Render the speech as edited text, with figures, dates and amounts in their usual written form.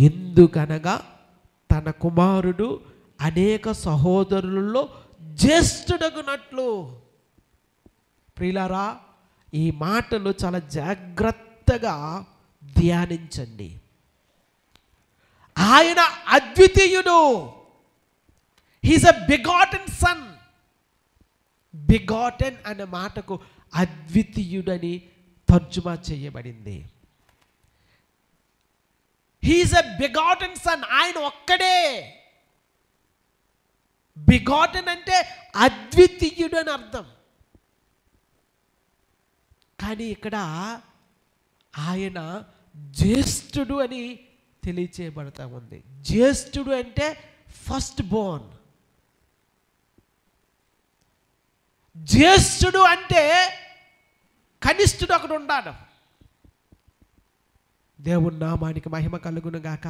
ఎందుకనగా తన కుమారుడు అనేక సహోదరులలో జ్యేష్ఠుడగునట్లు. ప్రియులారా, ఈ మాటలు చాలా జాగ్రత్తగా ధ్యానించండి. ఆయన అద్వితీయుడు. He's a begotten son. Begotten అనే మాటకు అద్వితీయుడని తర్జుమా చేయబడింది. He's a begotten son. ఆయన ఒక్కడే. బిగాటెన్ అంటే అద్వితీయుడు అని అర్థం. కానీ ఇక్కడ ఆయన జ్యేష్ఠుడు అని తెలియచేయబడతా ఉంది. జ్యేష్ఠుడు అంటే ఫస్ట్ బోర్న్. జ్యేష్ఠుడు అంటే కనిష్ఠుడు ఒకడు ఉన్నాడు. దేవుని నామానికి మహిమ కలుగును గాక.